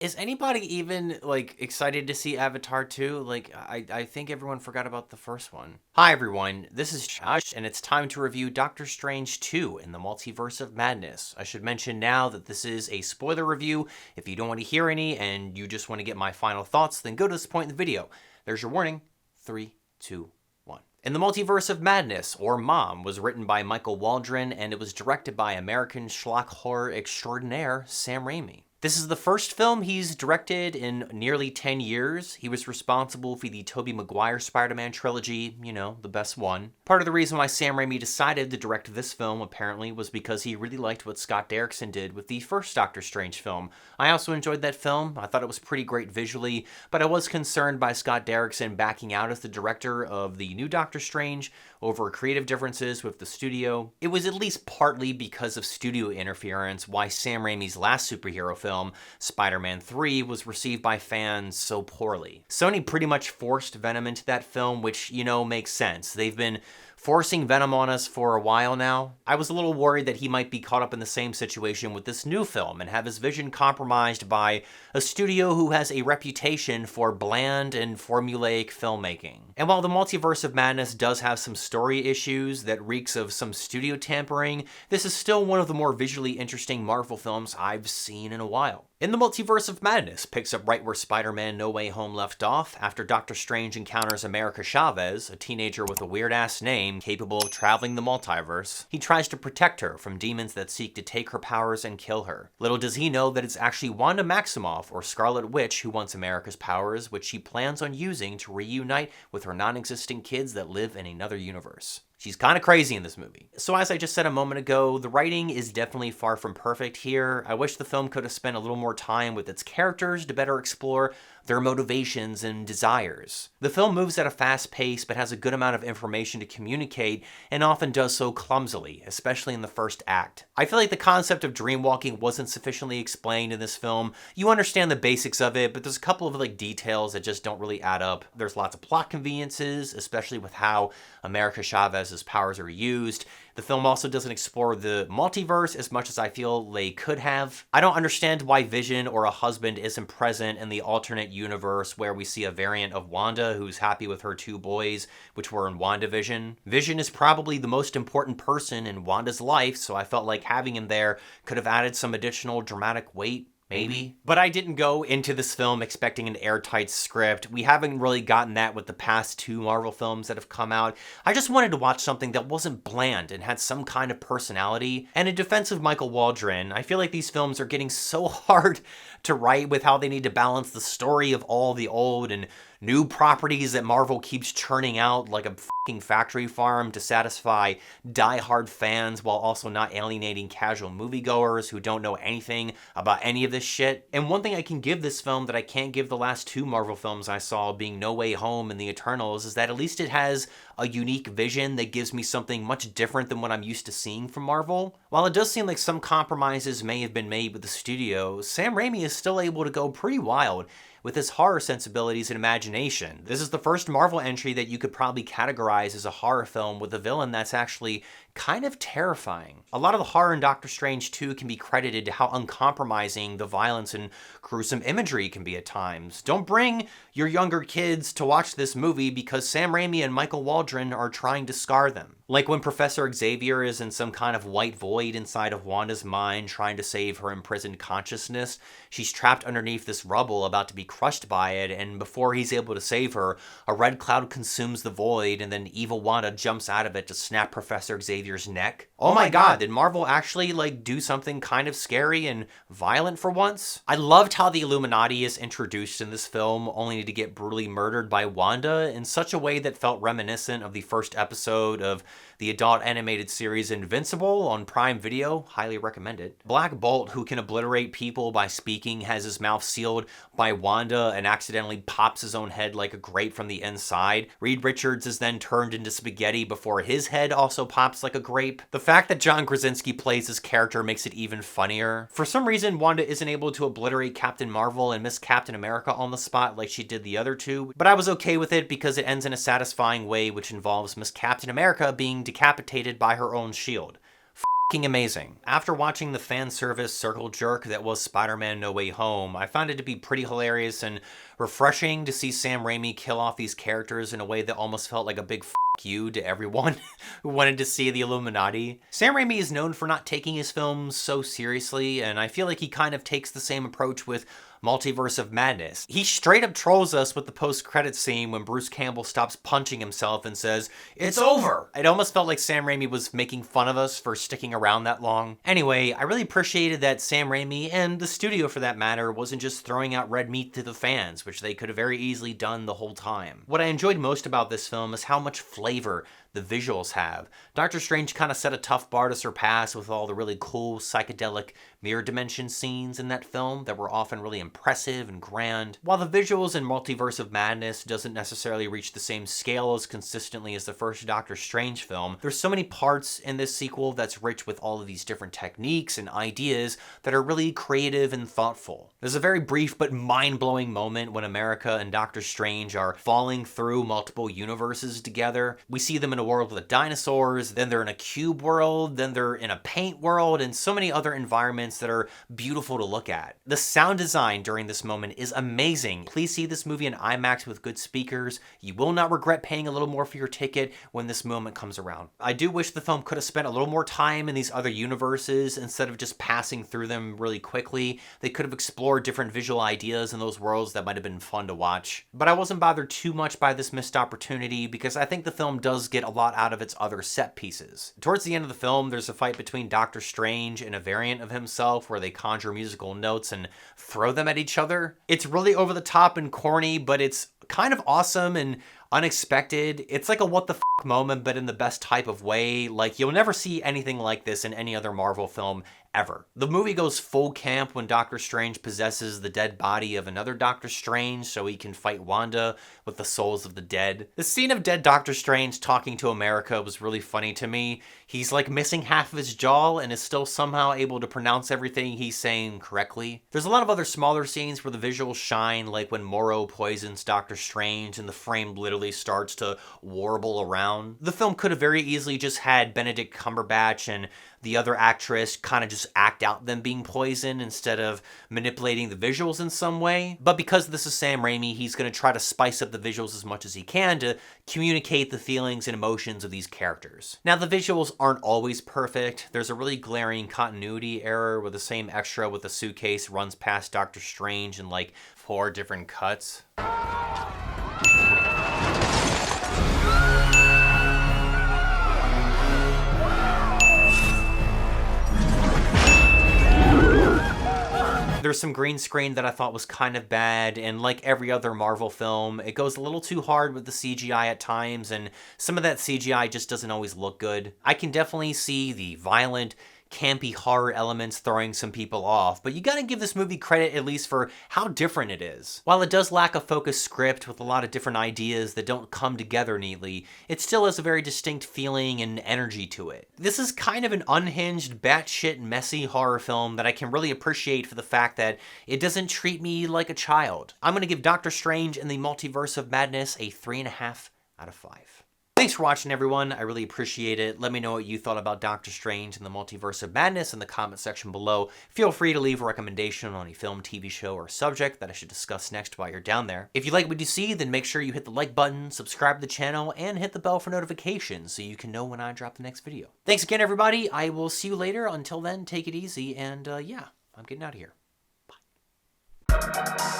Is anybody even, like, excited to see Avatar 2? Like, I think everyone forgot about the first one. Hi, everyone. This is Josh, and it's time to review Doctor Strange 2 in the Multiverse of Madness. I should mention now that this is a spoiler review. If you don't want to hear any and you just want to get my final thoughts, then go to this point in the video. There's your warning. 3, 2, 1. In the Multiverse of Madness, or Mom, was written by Michael Waldron, and it was directed by American schlock horror extraordinaire Sam Raimi. This is the first film he's directed in nearly 10 years. He was responsible for the Tobey Maguire Spider-Man trilogy, you know, the best one. Part of the reason why Sam Raimi decided to direct this film, apparently, was because he really liked what Scott Derrickson did with the first Doctor Strange film. I also enjoyed that film. I thought it was pretty great visually, but I was concerned by Scott Derrickson backing out as the director of the new Doctor Strange over creative differences with the studio. It was at least partly because of studio interference why Sam Raimi's last superhero film, Spider-Man 3, was received by fans so poorly. Sony pretty much forced Venom into that film, which, you know, makes sense. They've been forcing Venom on us for a while now. I was a little worried that he might be caught up in the same situation with this new film and have his vision compromised by a studio who has a reputation for bland and formulaic filmmaking. And while the Multiverse of Madness does have some story issues that reeks of some studio tampering, this is still one of the more visually interesting Marvel films I've seen in a while. In the Multiverse of Madness picks up right where Spider-Man No Way Home left off after Doctor Strange encounters America Chavez, a teenager with a weird-ass name capable of traveling the multiverse. He tries to protect her from demons that seek to take her powers and kill her. Little does he know that it's actually Wanda Maximoff, or Scarlet Witch, who wants America's powers, which she plans on using to reunite with her non-existent kids that live in another universe. She's kind of crazy in this movie. So as I just said a moment ago, the writing is definitely far from perfect here. I wish the film could have spent a little more time with its characters to better explore their motivations and desires. The film moves at a fast pace but has a good amount of information to communicate and often does so clumsily, especially in the first act. I feel like the concept of dreamwalking wasn't sufficiently explained in this film. You understand the basics of it, but there's a couple of details that just don't really add up. There's lots of plot conveniences, especially with how America Chavez's powers are used. The film also doesn't explore the multiverse as much as I feel they could have. I don't understand why Vision or a husband isn't present in the alternate universe where we see a variant of Wanda who's happy with her 2 boys, which were in WandaVision. Vision is probably the most important person in Wanda's life, so I felt like having him there could have added some additional dramatic weight. Maybe. But I didn't go into this film expecting an airtight script. We haven't really gotten that with the past 2 Marvel films that have come out. I just wanted to watch something that wasn't bland and had some kind of personality. And in defense of Michael Waldron, I feel like these films are getting so hard to write with how they need to balance the story of all the old and new properties that Marvel keeps churning out like a fucking factory farm to satisfy die-hard fans while also not alienating casual moviegoers who don't know anything about any of this shit. And one thing I can give this film that I can't give the last 2 Marvel films I saw, being No Way Home and The Eternals, is that at least it has a unique vision that gives me something much different than what I'm used to seeing from Marvel. While it does seem like some compromises may have been made with the studio, Sam Raimi is still able to go pretty wild with his horror sensibilities and imagination. This is the first Marvel entry that you could probably categorize as a horror film with a villain that's actually kind of terrifying. A lot of the horror in Doctor Strange 2 can be credited to how uncompromising the violence and gruesome imagery can be at times. Don't bring your younger kids to watch this movie because Sam Raimi and Michael Waldron are trying to scar them. Like when Professor Xavier is in some kind of white void inside of Wanda's mind trying to save her imprisoned consciousness. She's trapped underneath this rubble about to be crushed by it, and before he's able to save her, a red cloud consumes the void and then evil Wanda jumps out of it to snap Professor Xavier's neck. Oh my god, did Marvel actually do something kind of scary and violent for once? I loved how the Illuminati is introduced in this film only to get brutally murdered by Wanda in such a way that felt reminiscent of the first episode of the adult animated series Invincible on Prime Video. Highly recommend it. Black Bolt, who can obliterate people by speaking, has his mouth sealed by Wanda and accidentally pops his own head like a grape from the inside. Reed Richards is then turned into spaghetti before his head also pops like a grape. The fact that John Krasinski plays his character makes it even funnier. For some reason, Wanda isn't able to obliterate Captain Marvel and Miss Captain America on the spot like she did the other 2, but I was okay with it because it ends in a satisfying way, which involves Miss Captain America being decapitated by her own shield. amazing. After watching the fan service circle jerk that was Spider-Man No Way Home, I found it to be pretty hilarious and refreshing to see Sam Raimi kill off these characters in a way that almost felt like a big you to everyone who wanted to see the Illuminati. Sam Raimi is known for not taking his films so seriously, and I feel like he kind of takes the same approach with Multiverse of Madness. He straight up trolls us with the post-credits scene when Bruce Campbell stops punching himself and says, "It's over!" It almost felt like Sam Raimi was making fun of us for sticking around that long. Anyway, I really appreciated that Sam Raimi, and the studio for that matter, wasn't just throwing out red meat to the fans, which they could have very easily done the whole time. What I enjoyed most about this film is how much flavor the visuals have. Doctor Strange kind of set a tough bar to surpass with all the really cool psychedelic mirror dimension scenes in that film that were often really impressive and grand. While the visuals in Multiverse of Madness doesn't necessarily reach the same scale as consistently as the first Doctor Strange film, there's so many parts in this sequel that's rich with all of these different techniques and ideas that are really creative and thoughtful. There's a very brief but mind-blowing moment when America and Doctor Strange are falling through multiple universes together. We see them in a world with dinosaurs, then they're in a cube world, then they're in a paint world, and so many other environments that are beautiful to look at. The sound design during this moment is amazing. Please see this movie in IMAX with good speakers. You will not regret paying a little more for your ticket when this moment comes around. I do wish the film could have spent a little more time in these other universes instead of just passing through them really quickly. They could have explored different visual ideas in those worlds that might have been fun to watch. But I wasn't bothered too much by this missed opportunity because I think the film does get a lot out of its other set pieces. Towards the end of the film, there's a fight between Doctor Strange and a variant of himself where they conjure musical notes and throw them at each other. It's really over the top and corny, but it's kind of awesome and unexpected. It's like a what the f*** moment, but in the best type of way. Like, you'll never see anything like this in any other Marvel film ever. The movie goes full camp when Doctor Strange possesses the dead body of another Doctor Strange so he can fight Wanda with the souls of the dead. The scene of dead Doctor Strange talking to America was really funny to me. He's like missing half of his jaw and is still somehow able to pronounce everything he's saying correctly. There's a lot of other smaller scenes where the visuals shine, like when Morrow poisons Doctor Strange and the frame literally starts to warble around. The film could have very easily just had Benedict Cumberbatch and the other actress kind of just act out them being poisoned instead of manipulating the visuals in some way. But because this is Sam Raimi, he's going to try to spice up the visuals as much as he can to communicate the feelings and emotions of these characters. Now, the visuals aren't always perfect. There's a really glaring continuity error where the same extra with the suitcase runs past Doctor Strange in like 4 different cuts. There's some green screen that I thought was kind of bad, and like every other Marvel film, it goes a little too hard with the CGI at times, and some of that CGI just doesn't always look good. I can definitely see the violent, campy horror elements throwing some people off, but you gotta give this movie credit at least for how different it is. While it does lack a focused script with a lot of different ideas that don't come together neatly, it still has a very distinct feeling and energy to it. This is kind of an unhinged, batshit messy horror film that I can really appreciate for the fact that it doesn't treat me like a child. I'm gonna give Doctor Strange and the Multiverse of Madness a 3.5 out of 5. Thanks for watching, everyone. I really appreciate it. Let me know what you thought about Doctor Strange and the Multiverse of Madness in the comment section below. Feel free to leave a recommendation on a film, TV show, or subject that I should discuss next while you're down there. If you like what you see, then make sure you hit the like button, subscribe to the channel, and hit the bell for notifications so you can know when I drop the next video. Thanks again, everybody. I will see you later. Until then, take it easy, and yeah, I'm getting out of here. Bye.